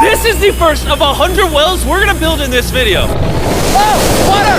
This is the first of 100 wells we're gonna build in this video. Oh, water!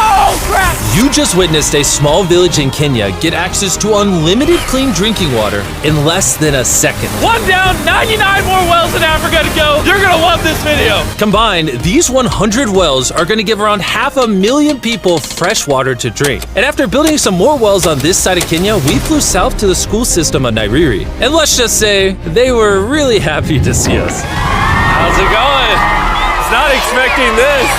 Oh, crap! You just witnessed a small village in Kenya get access to unlimited clean drinking water in less than a second. One down, 99 more wells in Africa to go. You're gonna love this video. Combined, these 100 wells are going to give around 500,000 people fresh water to drink. And after building some more wells on this side of Kenya, we flew south to the school system of Nairiri. And let's just say, they were really happy to see us. How's it going? Was not expecting this.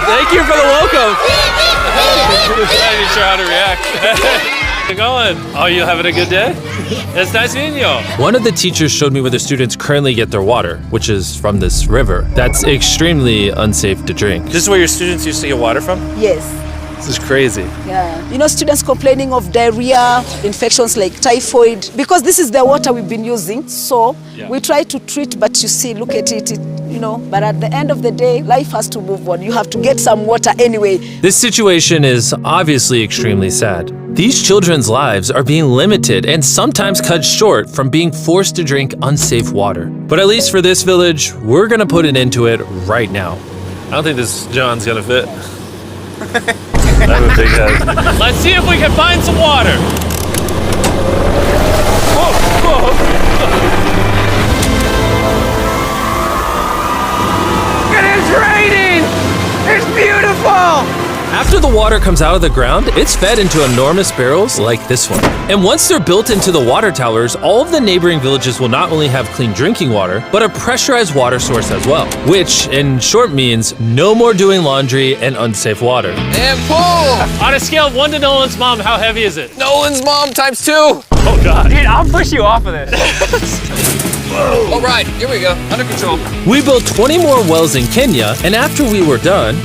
Thank you for the welcome. I'm not even sure how to react. How's it going? Oh, you having a good day? It's nice meeting you. One of the teachers showed me where the students currently get their water, which is from this river. That's extremely unsafe to drink. This is where your students used to get water from? Yes. This is crazy. Yeah. You know, students complaining of diarrhea, infections like typhoid, because this is the water we've been using. So we try to treat, but you see, look at it, you know, but at the end of the day, life has to move on. You have to get some water anyway. This situation is obviously extremely sad. These children's lives are being limited and sometimes cut short from being forced to drink unsafe water. But at least for this village, we're gonna put an end to it right now. I don't think this John's gonna fit. That's a big head. Let's see if we can find some water. Whoa, whoa. It is raining! It's beautiful! After the water comes out of the ground, it's fed into enormous barrels like this one. And once they're built into the water towers, all of the neighboring villages will not only have clean drinking water, but a pressurized water source as well, which in short means no more doing laundry and unsafe water. And pull! On a scale of 1 to Nolan's mom, how heavy is it? Nolan's mom times 2. Oh God. Dude, I'll push you off of this. All right, here we go, under control. We built 20 more wells in Kenya, and after we were done,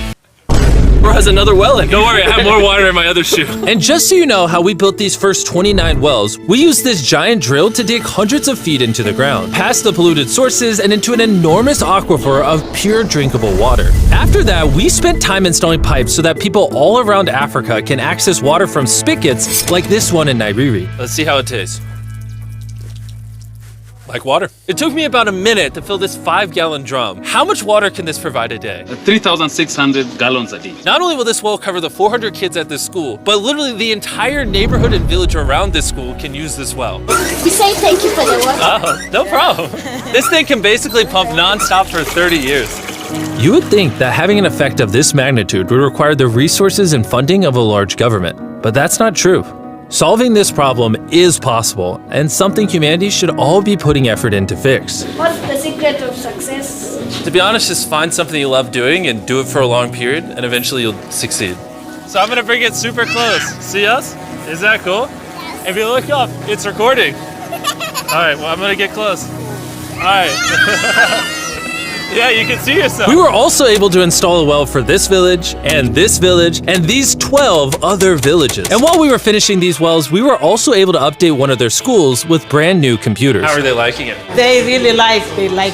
Bro has another well in. Don't worry, I have more water in my other shoe. and just so you know how we built these first 29 wells, we used this giant drill to dig hundreds of feet into the ground, past the polluted sources and into an enormous aquifer of pure drinkable water. After that, we spent time installing pipes so that people all around Africa can access water from spigots like this one in Nairiri. Let's see how it tastes. Like water. It took me about a minute to fill this 5-gallon drum. How much water can this provide a day? 3,600 gallons a day. Not only will this well cover the 400 kids at this school, but literally the entire neighborhood and village around this school can use this well. We say thank you for the water. Oh, no problem. This thing can basically pump non-stop for 30 years. You would think that having an effect of this magnitude would require the resources and funding of a large government, but that's not true. Solving this problem is possible, and something humanity should all be putting effort in to fix. What's the secret of success? To be honest, just find something you love doing and do it for a long period, and eventually you'll succeed. So I'm gonna bring it super close. See us? Is that cool? If you look up, it's recording. All right, well, I'm gonna get close. All right. Yeah, you can see yourself. We were also able to install a well for this village, and these 12 other villages. And while we were finishing these wells, we were also able to update one of their schools with brand new computers. How are they liking it? They really like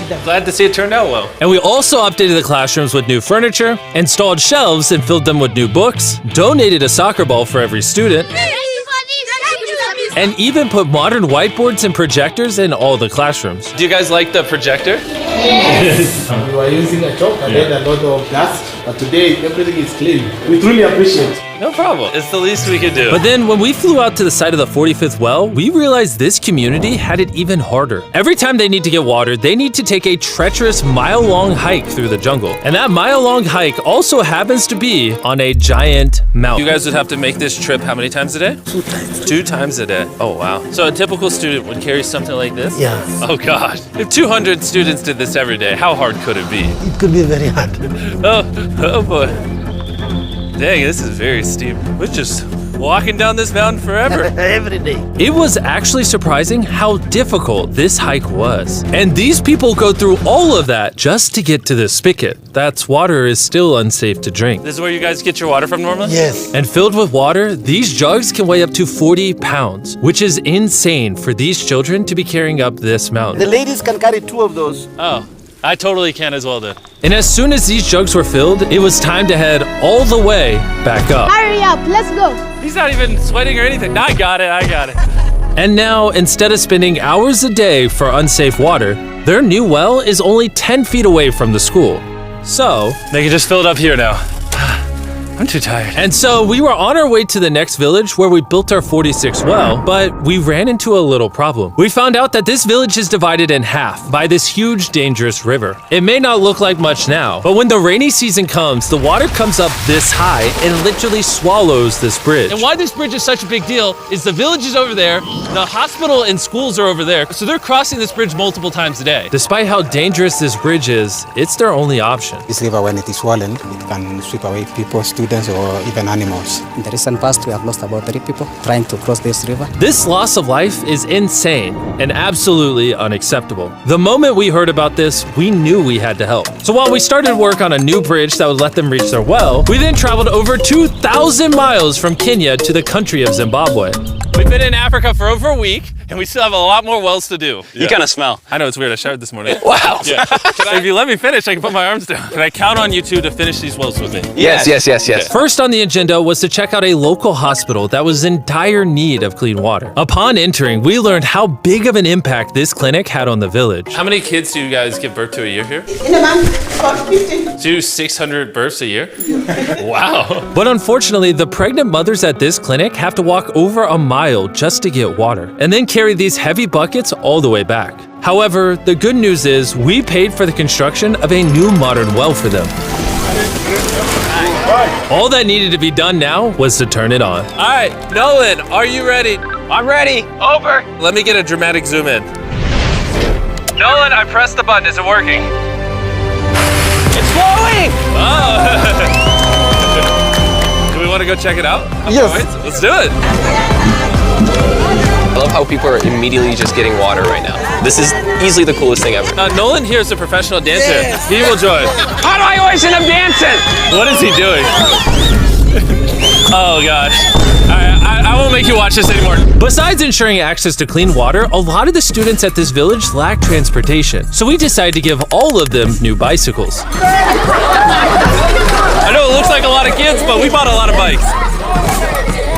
them. Glad to see it turned out well. And we also updated the classrooms with new furniture, installed shelves and filled them with new books, donated a soccer ball for every student, and even put modern whiteboards and projectors in all the classrooms. Do you guys like the projector? We were using a chalk and then a lot of dust, but today everything is clean. We truly appreciate it. No problem. It's the least we could do. But then when we flew out to the site of the 45th well, we realized this community had it even harder. Every time they need to get water, they need to take a treacherous mile-long hike through the jungle. And that mile-long hike also happens to be on a giant mountain. You guys would have to make this trip how many times a day? 2 times. 2 times a day. Oh, wow. So a typical student would carry something like this? Yeah. Oh, God. If 200 students did this every day, how hard could it be? It could be very hard. Oh boy. Dang, this is very steep. We're just walking down this mountain forever. Every day. It was actually surprising how difficult this hike was. And these people go through all of that just to get to the spigot. That's water is still unsafe to drink. This is where you guys get your water from normally? Yes. And filled with water, these jugs can weigh up to 40 pounds, which is insane for these children to be carrying up this The mountain. ladies can carry 2 of those. Oh. I totally can as well, dude. And as soon as these jugs were filled, it was time to head all the way back up. Hurry up, let's go. He's not even sweating or anything. I got it. And now, instead of spending hours a day for unsafe water, their new well is only 10 feet away from the school. So, they can just fill it up here now. I'm too tired. And so we were on our way to the next village where we built our 46th well, but we ran into a little problem. We found out that this village is divided in half by this huge, dangerous river. It may not look like much now, but when the rainy season comes, the water comes up this high and literally swallows this bridge. And why this bridge is such a big deal is the village is over there, the hospital and schools are over there, so they're crossing this bridge multiple times a day. Despite how dangerous this bridge is, it's their only option. This river, when it is swollen, it can sweep away people, students, or even animals. In the recent past, we have lost about 3 people trying to cross this river. This loss of life is insane and absolutely unacceptable. The moment we heard about this, we knew we had to help. So while we started work on a new bridge that would let them reach their well, we then traveled over 2,000 miles from Kenya to the country of Zimbabwe. We've been in Africa for over a week, and we still have a lot more wells to do. You kind of smell. I know, it's weird. I showered this morning. Wow. Yeah. If you let me finish, I can put my arms down. Can I count on you two to finish these wells with me? Yes. First on the agenda was to check out a local hospital that was in dire need of clean water. Upon entering, we learned how big of an impact this clinic had on the village. How many kids do you guys give birth to a year here? In a month, about 15. Do 600 births a year? Wow. But unfortunately, the pregnant mothers at this clinic have to walk over a mile just to get water, and then carry these heavy buckets all the way back. However, the good news is we paid for the construction of a new modern well for them. All that needed to be done now was to turn it on. All right, Nolan, are you ready? I'm ready. Over. Let me get a dramatic zoom in. Nolan, I pressed the button. Is it working? It's flowing. Oh. Do we want to go check it out? Yes. Let's do it. I love how people are immediately just getting water right now. This is easily the coolest thing ever. Nolan here is a professional dancer. Yes. He will join. How do I always end up dancing? What is he doing? Oh gosh. I won't make you watch this anymore. Besides ensuring access to clean water, a lot of the students at this village lack transportation. So we decided to give all of them new bicycles. I know it looks like a lot of kids, but we bought a lot of bikes.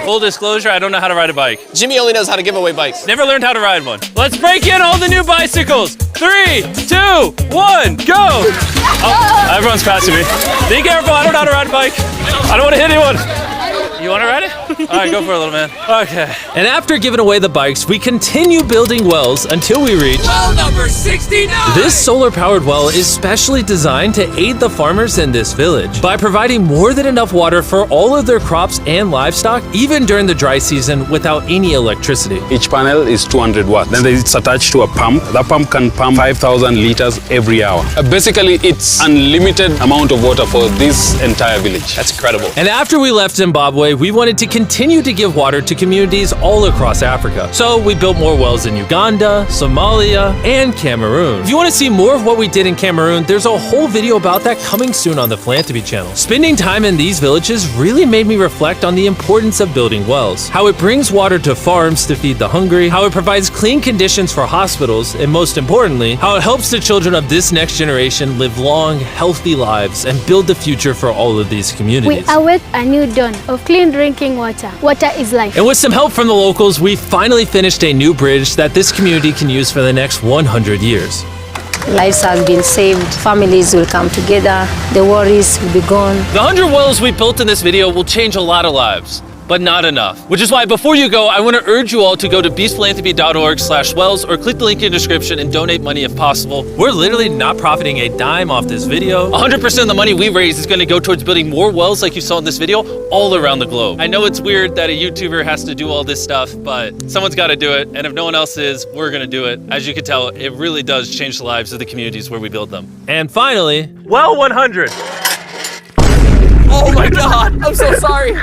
Full disclosure, I don't know how to ride a bike. Jimmy only knows how to give away bikes. Never learned how to ride one. Let's break in all the new bicycles. 3, 2, 1, go! Oh, everyone's passing me. Be careful, I don't know how to ride a bike. I don't want to hit anyone. You want to ride it? All right, go for it, little man. Okay. And after giving away the bikes, we continue building wells until we reach well number 69. This solar-powered well is specially designed to aid the farmers in this village by providing more than enough water for all of their crops and livestock, even during the dry season, without any electricity. Each panel is 200 watts. Then it's attached to a pump. The pump can pump 5,000 liters every hour. Basically, it's unlimited amount of water for this entire village. That's incredible. And after we left Zimbabwe, we wanted to continue to give water to communities all across Africa. So we built more wells in Uganda, Somalia, and Cameroon. If you want to see more of what we did in Cameroon, there's a whole video about that coming soon on the Philanthropy channel. Spending time in these villages really made me reflect on the importance of building wells, how it brings water to farms to feed the hungry, how it provides clean conditions for hospitals, and most importantly, how it helps the children of this next generation live long, healthy lives and build the future for all of these communities. We await a new dawn of clean drinking water. Water is life. And with some help from the locals, we finally finished a new bridge that this community can use for the next 100 years. Lives have been saved, families will come together, the worries will be gone. The 100 wells we built in this video will change a lot of lives, but not enough. Which is why before you go, I want to urge you all to go to beastphilanthropy.org/wells or click the link in the description and donate money if possible. We're literally not profiting a dime off this video. 100% of the money we raise is going to go towards building more wells like you saw in this video all around the globe. I know it's weird that a YouTuber has to do all this stuff, but someone's got to do it. And if no one else is, we're going to do it. As you can tell, it really does change the lives of the communities where we build them. And finally, well 100. Oh my God, I'm so sorry.